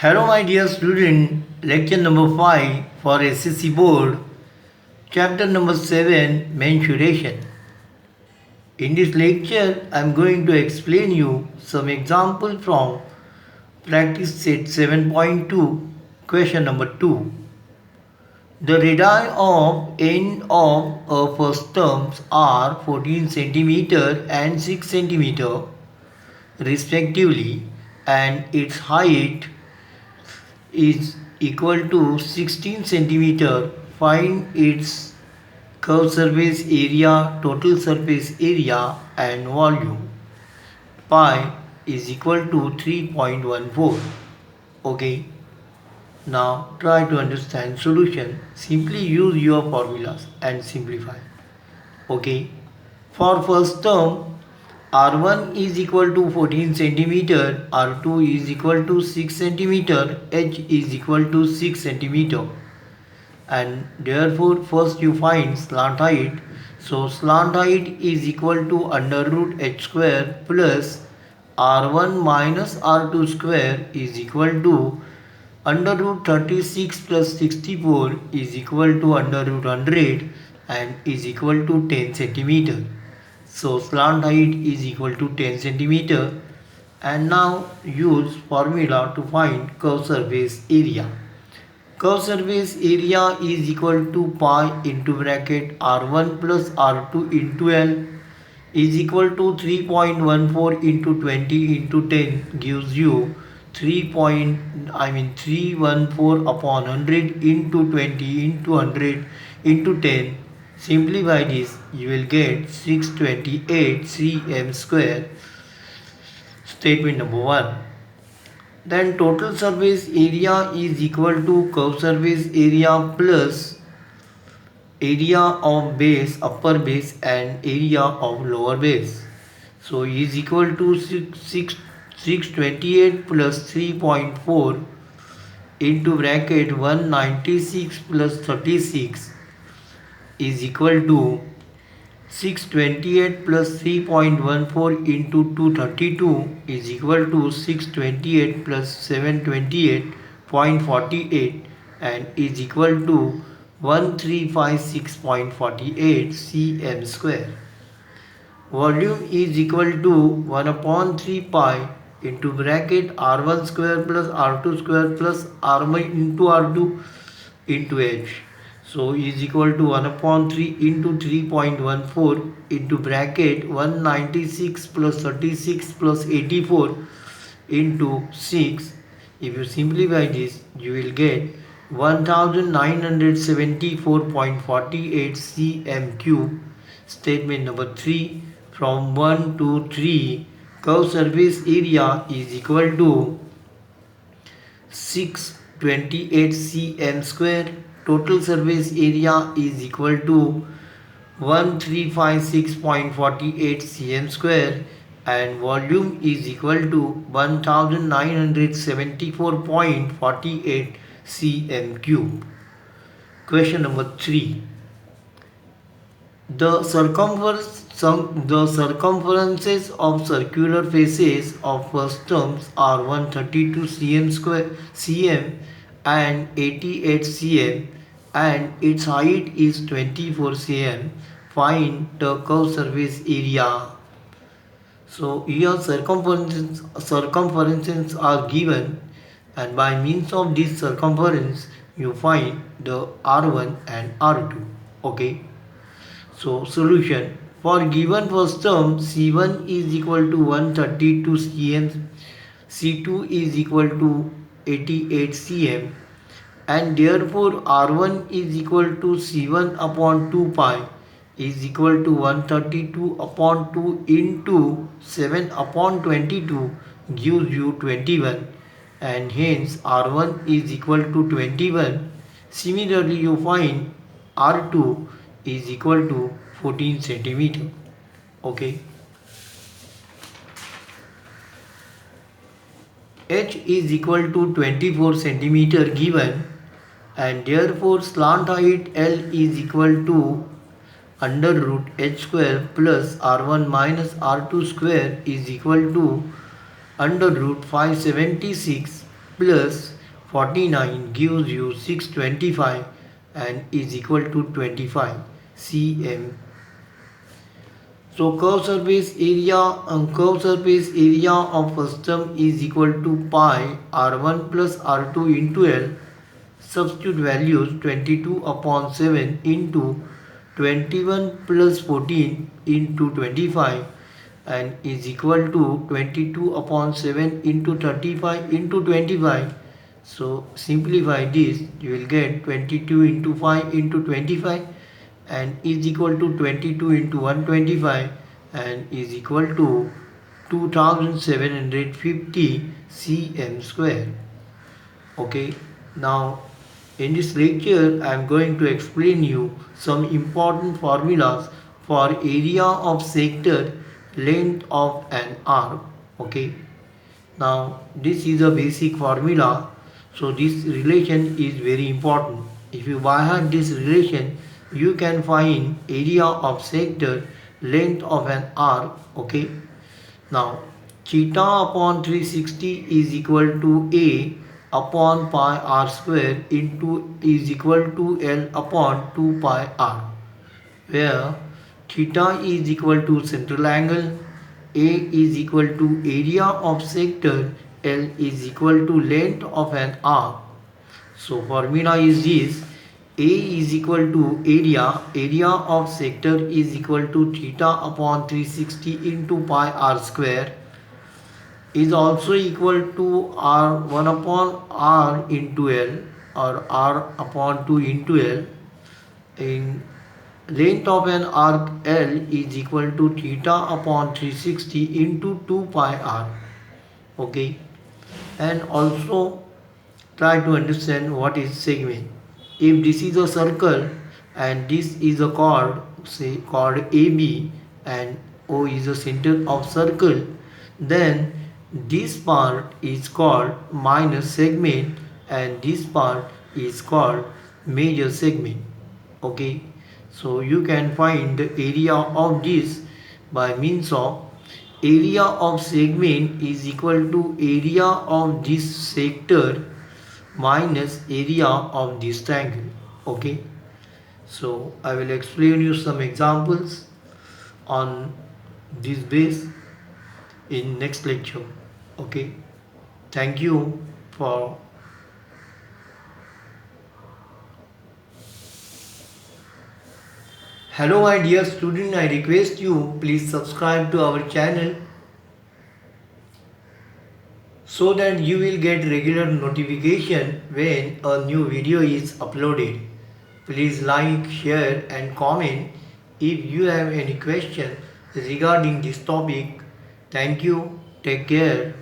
Hello, my dear student. Lecture number 5 for SSC Board, chapter number 7, Mensuration. In this lecture, I am going to explain you some example from practice set 7.2, question number 2. The radii of end of a first terms are 14 cm and 6 cm respectively, and its height is equal to 16 centimeter. Find its curved surface area, total surface area and volume. Pi is equal to 3.14. Okay. Now try to understand solution. Simply use your formulas and simplify. Okay. For first term, R1 is equal to 14 centimeter, R2 is equal to 6 centimeter, H is equal to 6 centimeter. And therefore first you find slant height. So slant height is equal to under root H square plus R1 minus R2 square is equal to under root 36 plus 64 is equal to under root 100 and is equal to 10 centimeter. So slant height is equal to 10 centimeter. And now use formula to find curved surface area. Curved surface area is equal to pi into bracket R1 plus R2 into L is equal to 3.14 into 20 into 10 gives you 314 upon 100 into 20 into 100 into 10. Simplify this, you will get 628 cm square. Statement number 1. Then total surface area is equal to curved surface area plus area of base, upper base and area of lower base. So is equal to 628 plus 3.4 into bracket 196 plus 36 is equal to 628 plus 3.14 into 232 is equal to 628 plus 728.48 and is equal to 1356.48 cm square. Volume is equal to 1 upon 3 pi into bracket R1 square plus R2 square plus R1 into R2 into H. So is equal to 1 upon 3 into 3.14 into bracket 196 plus 36 plus 84 into 6. If you simplify this, you will get 1974.48 cm cube. Statement number 3. From 1 to 3, curved surface area is equal to 628 cm square. Total surface area is equal to 1356.48 cm square and volume is equal to 1974.48 cm cube. Question number 3. The circumferences of circular faces of first terms are 132 cm and 88 cm and its height is 24 cm. Find the curved surface area. So here circumferences are given, and by means of this circumference you find the R1 and R2. Okay. So solution. For given first term, C1 is equal to 132 cm, C2 is equal to 88 cm, and therefore R1 is equal to C1 upon 2 pi is equal to 132 upon 2 into 7 upon 22 gives you 21, and hence R1 is equal to 21. Similarly, you find R2 is equal to 14 centimeter. Okay. H is equal to 24 centimeter given, and therefore slant height L is equal to under root H square plus R1 minus R2 square is equal to under root 576 plus 49 gives you 625 and is equal to 25 cm. So curve surface area of system is equal to pi r1 plus r2 into L. Substitute values 22 upon 7 into 21 plus 14 into 25 and is equal to 22 upon 7 into 35 into 25. So simplify this, you will get 22 into 5 into 25 and is equal to 22 into 125 and is equal to 2750 cm square. Okay, now in this lecture I am going to explain you some important formulas for area of sector, length of an arc. Okay, now this is a basic formula, so this relation is very important. If you by heart this relation, you can find area of sector, length of an arc. Okay, now theta upon 360 is equal to A upon pi r square into is equal to L upon 2 pi r, where theta is equal to central angle, A is equal to area of sector, L is equal to length of an arc. So formula is this: A is equal to area of sector is equal to theta upon 360 into pi r square is also equal to r1 upon r into L or r upon 2 into L. In length of an arc L is equal to theta upon 360 into 2 pi r. Okay, and also try to understand what is segment. If this is a circle and this is a chord, say chord AB, and O is the center of circle, then this part is called minor segment and this part is called major segment. Okay, so you can find the area of this by means of area of segment is equal to area of this sector minus area of this triangle. Okay, so I will explain you some examples on this base in next lecture. Okay, thank you for hello my dear student, I request you please subscribe to our channel so that you will get regular notification when a new video is uploaded. Please like, share and comment if you have any question regarding this topic. Thank you. Take care.